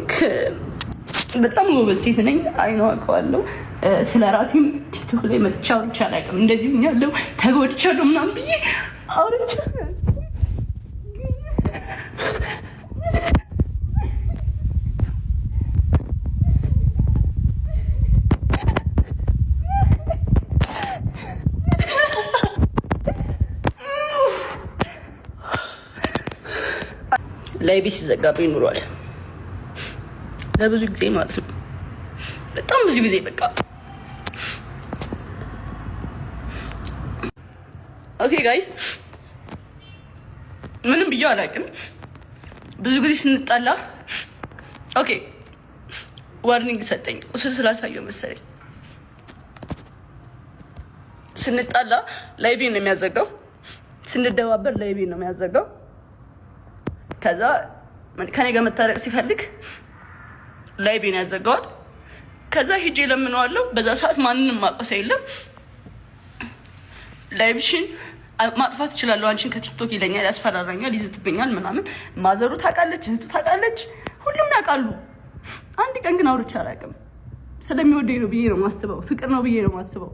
ልክ በጣም ጎበዝ ሴት ነኝ። አይነው አውቀዋለሁ። ስለ ራሴም ቲክቶክ ላይ መጥቻ አውርቼ አላውቅም። እንደዚህ ሆኛለሁ ተጎድቻለሁ ምናምን ብዬ አውርቼ ላይ ቢስ ዘጋብኝ ኑሯል ለብዙ ጊዜ ማለት ነው። በጣም ብዙ ጊዜ በቃ ኦኬ ጋይስ ምንም ብዬ አላውቅም። ብዙ ጊዜ ስንጣላ ኦኬ ዋርኒንግ ሰጠኝ ስላሳየው መሰለኝ። ስንጣላ ላይቬን ነው የሚያዘጋው፣ ስንደባበር ላይቬን ነው የሚያዘጋው። ከዛ ከኔ ጋር መታረቅ ሲፈልግ ላይቬን ያዘጋዋል። ከዛ ሂጄ ለምነዋለሁ። በዛ ሰዓት ማንንም ማቀሰ የለም። ላይቭሽን ማጥፋት እችላለሁ አንቺን ከቲክቶክ ይለኛል፣ ያስፈራራኛል፣ ይዝትብኛል ምናምን። ማዘሩ ታውቃለች፣ እህቱ ታውቃለች፣ ሁሉም ያውቃሉ። አንድ ቀን ግን አውርቼ አላውቅም። ስለሚወደኝ ነው ብዬ ነው የማስበው፣ ፍቅር ነው ብዬ ነው የማስበው።